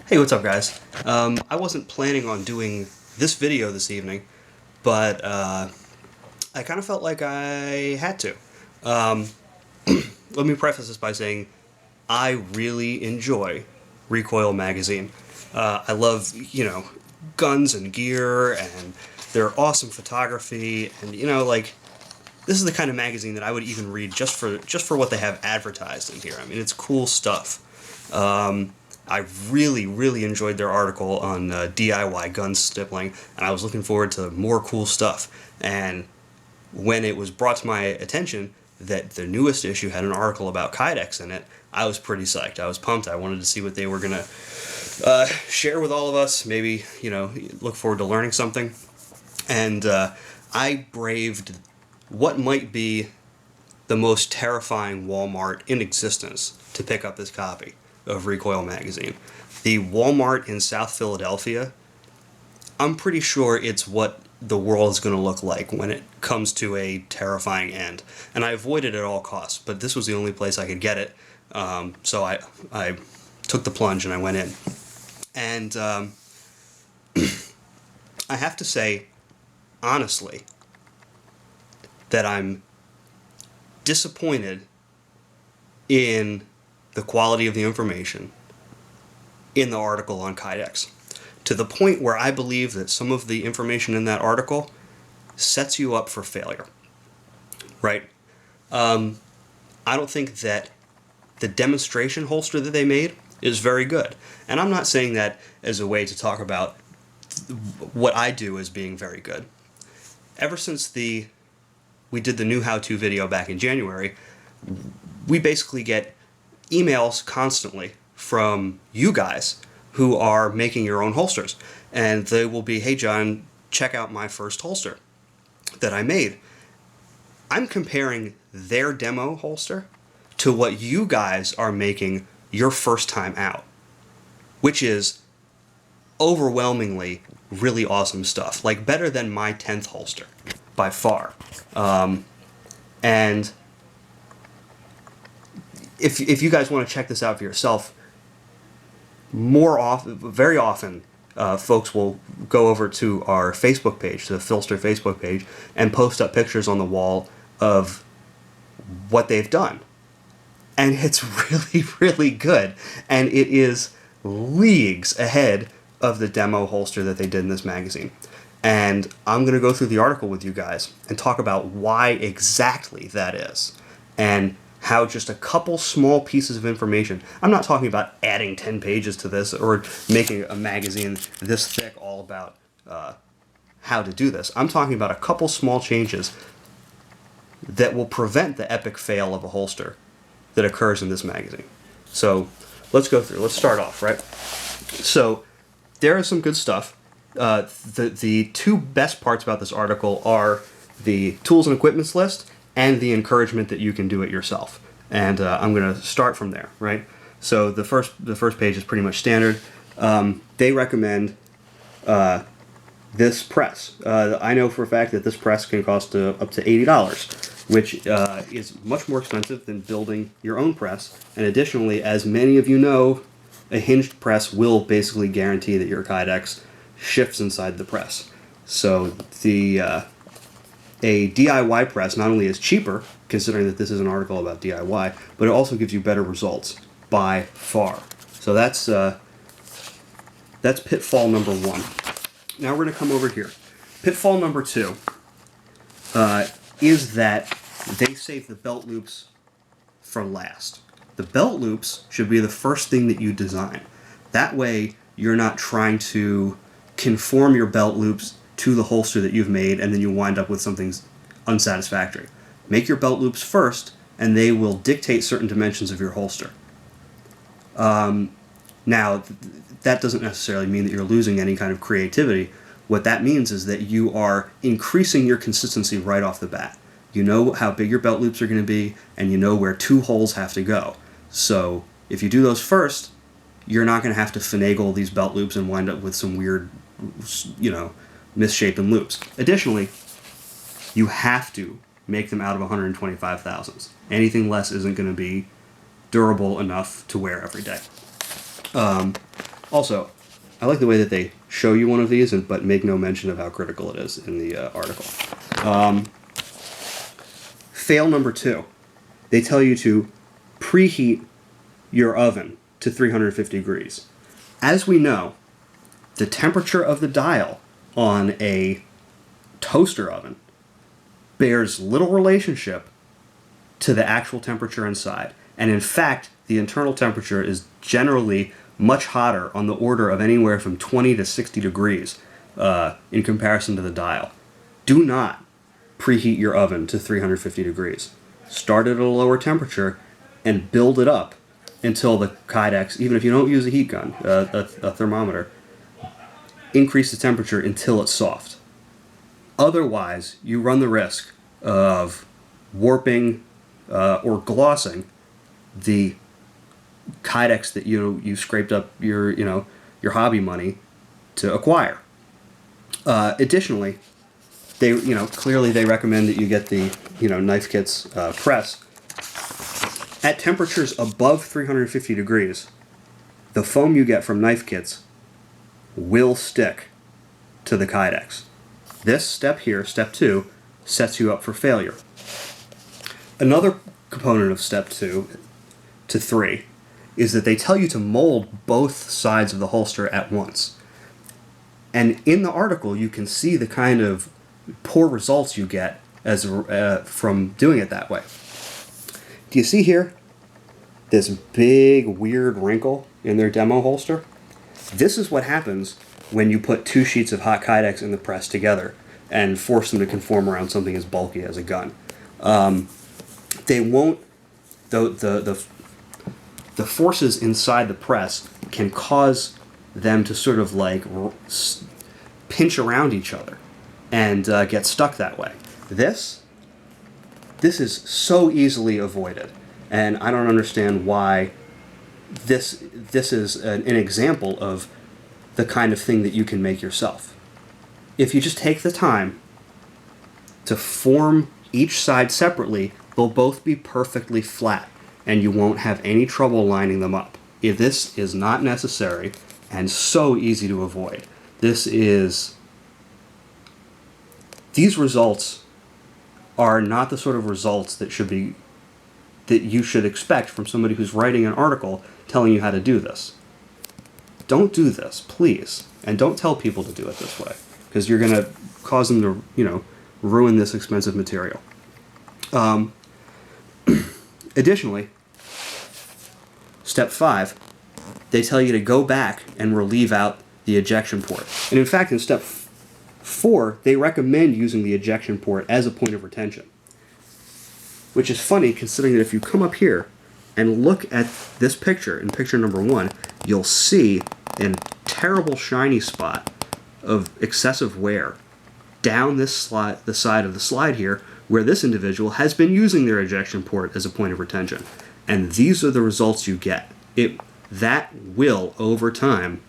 Hey, what's up, guys? I wasn't planning on doing this video this evening, but I kind of felt like I had to. Um, Let me preface this by saying I really enjoy RECOIL Magazine. I love, guns and gear, and their awesome photography, and this is the kind of magazine that I would even read just for what they have advertised in here. I mean, it's cool stuff. I really, really enjoyed their article on DIY gun stippling, and I was looking forward to more cool stuff. And when it was brought to my attention that the newest issue had an article about Kydex in it, I was pretty psyched. I was pumped. I wanted to see what they were going to share with all of us. Maybe, look forward to learning something. And I braved what might be the most terrifying Walmart in existence to pick up this copy of RECOIL Magazine. The Walmart in South Philadelphia, I'm pretty sure it's what the world is going to look like when it comes to a terrifying end. And I avoided it at all costs, but this was the only place I could get it. So I took the plunge and I went in. And I have to say, honestly, that I'm disappointed in the quality of the information in the article on Kydex, to the point where I believe that some of the information in that article sets you up for failure. Right? I don't think that the demonstration holster that they made is very good. And I'm not saying that as a way to talk about what I do as being very good. Ever since we did the new how-to video back in January, we basically get emails constantly from you guys who are making your own holsters. And they will be, hey John, check out my first holster that I made. I'm comparing their demo holster to what you guys are making your first time out, which is overwhelmingly really awesome stuff. Like better than my 10th holster by far. And if you guys want to check this out for yourself, very often, folks will go over to our Facebook page, the Philster Facebook page, and post up pictures on the wall of what they've done. And it's really, really good. And it is leagues ahead of the demo holster that they did in this magazine. And I'm going to go through the article with you guys and talk about why exactly that is. And how just a couple small pieces of information, I'm not talking about adding 10 pages to this or making a magazine this thick all about how to do this. I'm talking about a couple small changes that will prevent the epic fail of a holster that occurs in this magazine. So let's go through. Let's start off, right? So there is some good stuff. The two best parts about this article are the tools and equipments list and the encouragement that you can do it yourself. And I'm going to start from there, right? So the first page is pretty much standard. They recommend this press. I know for a fact that this press can cost up to $80, which is much more expensive than building your own press. And additionally, as many of you know, a hinged press will basically guarantee that your Kydex shifts inside the press. So a DIY press not only is cheaper, considering that this is an article about DIY, but it also gives you better results by far. So that's pitfall number one. Now we're going to come over here. Pitfall number two is that they save the belt loops for last. The belt loops should be the first thing that you design. That way you're not trying to conform your belt loops to the holster that you've made, and then you wind up with something unsatisfactory. Make your belt loops first, and they will dictate certain dimensions of your holster. Now, that doesn't necessarily mean that you're losing any kind of creativity. What that means is that you are increasing your consistency right off the bat. You know how big your belt loops are going to be, and you know where two holes have to go. So if you do those first, you're not going to have to finagle these belt loops and wind up with some weird, misshapen loops. Additionally, you have to make them out of 125 thousandths. Anything less isn't going to be durable enough to wear every day. Also, I like the way that they show you one of these, but make no mention of how critical it is in the article. Fail number 2. They tell you to preheat your oven to 350 degrees. As we know, the temperature of the dial on a toaster oven bears little relationship to the actual temperature inside. And in fact, the internal temperature is generally much hotter, on the order of anywhere from 20 to 60 degrees in comparison to the dial. Do not preheat your oven to 350 degrees. Start at a lower temperature and build it up until the Kydex, even if you don't use a heat gun, a thermometer, increase the temperature until it's soft. Otherwise, you run the risk of warping or glossing the Kydex that you scraped up your hobby money to acquire. Additionally, they clearly they recommend that you get the knife kits press at temperatures above 350 degrees. The foam you get from knife kits will stick to the Kydex. This step here, step 2, sets you up for failure. Another component of step 2 to 3 is that they tell you to mold both sides of the holster at once. And in the article, you can see the kind of poor results you get as from doing it that way. Do you see here this big weird wrinkle in their demo holster? This is what happens when you put 2 sheets of hot Kydex in the press together and force them to conform around something as bulky as a gun. They won't. The forces inside the press can cause them to sort of like pinch around each other and get stuck that way. This is so easily avoided, and I don't understand why this is an example of the kind of thing that you can make yourself. If you just take the time to form each side separately, they'll both be perfectly flat, and you won't have any trouble lining them up. If this is not necessary and so easy to avoid. These results are not the sort of results that you should expect from somebody who's writing an article telling you how to do this. Don't do this, please, and don't tell people to do it this way, because you're going to cause them to, ruin this expensive material. Additionally, step 5, they tell you to go back and relieve out the ejection port. And in fact, in step 4, they recommend using the ejection port as a point of retention. Which is funny, considering that if you come up here and look at this picture, in picture number 1, you'll see a terrible shiny spot of excessive wear down the side of the slide here, where this individual has been using their ejection port as a point of retention. And these are the results you get. That will, over time,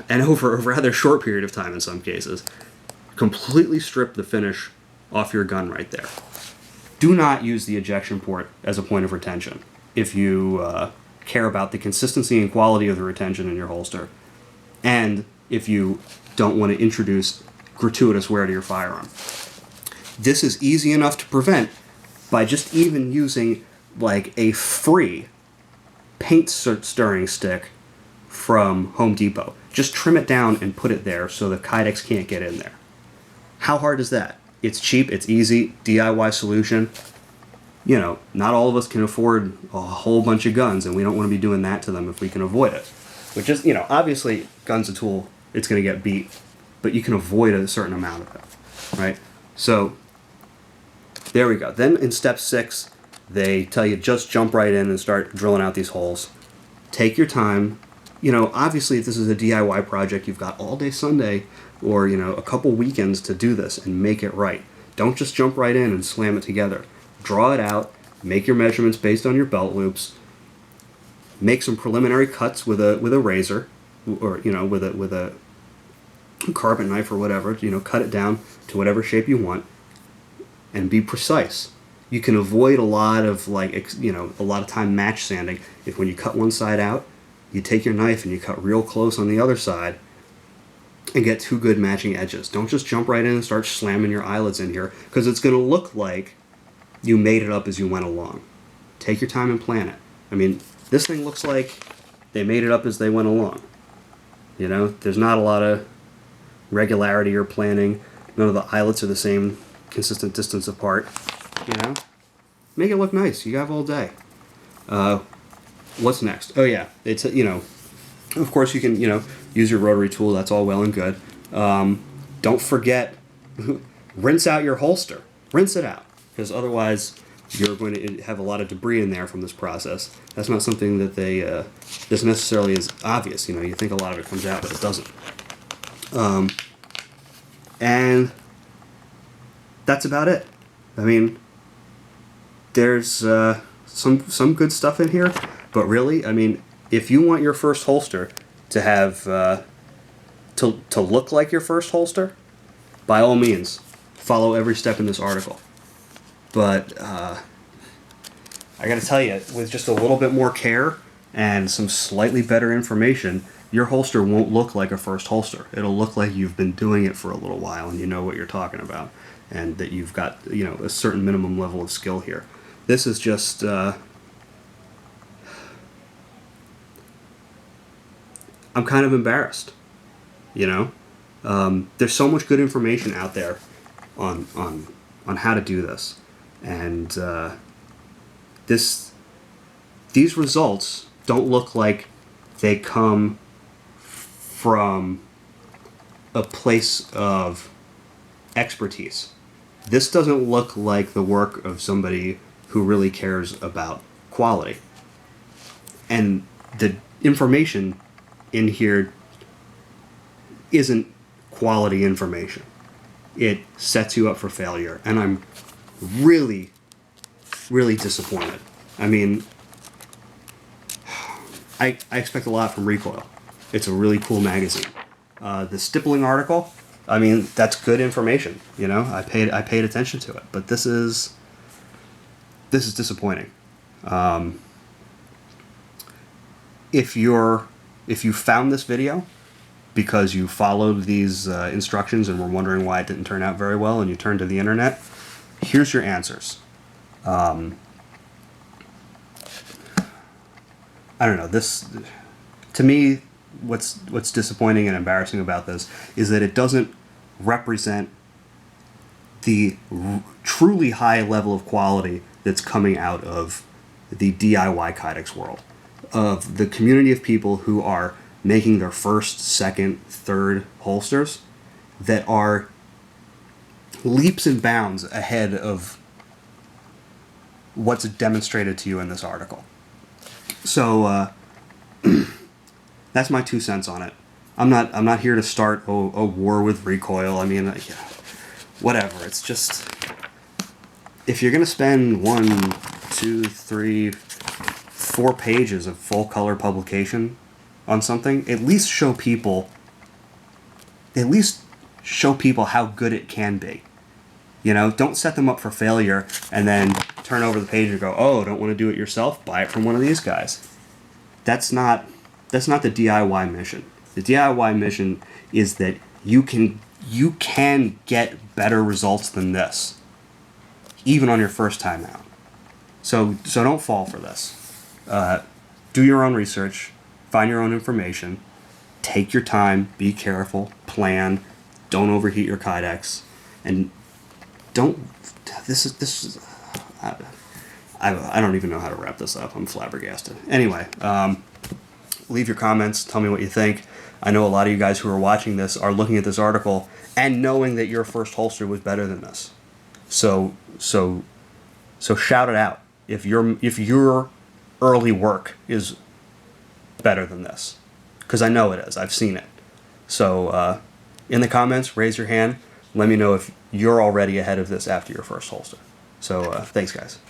and over a rather short period of time in some cases, completely strip the finish off your gun right there. Do not use the ejection port as a point of retention if you care about the consistency and quality of the retention in your holster, and if you don't want to introduce gratuitous wear to your firearm. This is easy enough to prevent by just even using like a free paint stirring stick from Home Depot. Just trim it down and put it there so the Kydex can't get in there. How hard is that? It's cheap, it's easy, DIY solution. Not all of us can afford a whole bunch of guns, and we don't want to be doing that to them if we can avoid it. Which is, obviously, gun's a tool, it's going to get beat, but you can avoid a certain amount of it, right? So, there we go. Then in step 6, they tell you just jump right in and start drilling out these holes. Take your time. Obviously, if this is a DIY project, you've got all day Sunday or, a couple weekends to do this and make it right. Don't just jump right in and slam it together. Draw it out, make your measurements based on your belt loops, make some preliminary cuts with a razor or, with a carpet knife or whatever, cut it down to whatever shape you want and be precise. You can avoid a lot of time match sanding if when you cut one side out, you take your knife and you cut real close on the other side and get 2 good matching edges. Don't just jump right in and start slamming your eyelids in here, because it's going to look like you made it up as you went along. Take your time and plan it. I mean, this thing looks like they made it up as they went along. You know, there's not a lot of regularity or planning. None of the eyelets are the same consistent distance apart. You know, make it look nice. You have all day. What's next? Oh yeah, it's, you know, of course you can, you know, use your rotary tool. That's all well and good. Don't forget, rinse out your holster. Rinse it out, because otherwise you're going to have a lot of debris in there from this process. That's not something that they that's necessarily is obvious. You know, you think a lot of it comes out, but it doesn't. And that's about it. I mean, there's some good stuff in here, but really, I mean, if you want your first holster to have to look like your first holster, by all means, follow every step in this article. But I got to tell you, with just a little bit more care and some slightly better information, your holster won't look like a first holster. It'll look like you've been doing it for a little while and you know what you're talking about, and that you've got, you know, a certain minimum level of skill here. This is just I'm kind of embarrassed, you know. There's so much good information out there on how to do this, and these results don't look like they come from a place of expertise. This doesn't look like the work of somebody who really cares about quality. And the information in here isn't quality information. It sets you up for failure, and I'm really, really disappointed. I mean, I expect a lot from Recoil. It's a really cool magazine. The stippling article, I mean, that's good information. You know, I paid attention to it, but this is disappointing. If you found this video because you followed these instructions and were wondering why it didn't turn out very well, and you turned to the internet, here's your answers. I don't know, this, to me, what's disappointing and embarrassing about this is that it doesn't represent the truly high level of quality that's coming out of the DIY Kydex world, of the community of people who are making their first, second, third holsters that are leaps and bounds ahead of what's demonstrated to you in this article. So that's my 2 cents on it. I'm not here to start a war with Recoil. I mean, whatever. It's just, if you're gonna spend 1, 2, 3, 4 pages of full color publication on something, at least show people how good it can be. You know, don't set them up for failure and then turn over the page and go, oh, don't want to do it yourself? Buy it from one of these guys. That's not the DIY mission. The DIY mission is that you can get better results than this, even on your first time out. So don't fall for this. Do your own research, find your own information, take your time, be careful, plan, don't overheat your Kydex, and don't. This is. I don't even know how to wrap this up. I'm flabbergasted. Anyway, leave your comments. Tell me what you think. I know a lot of you guys who are watching this are looking at this article and knowing that your first holster was better than this. So shout it out if your early work is better than this, because I know it is. I've seen it. So in the comments, raise your hand. Let me know if you're already ahead of this after your first holster. So thanks, guys.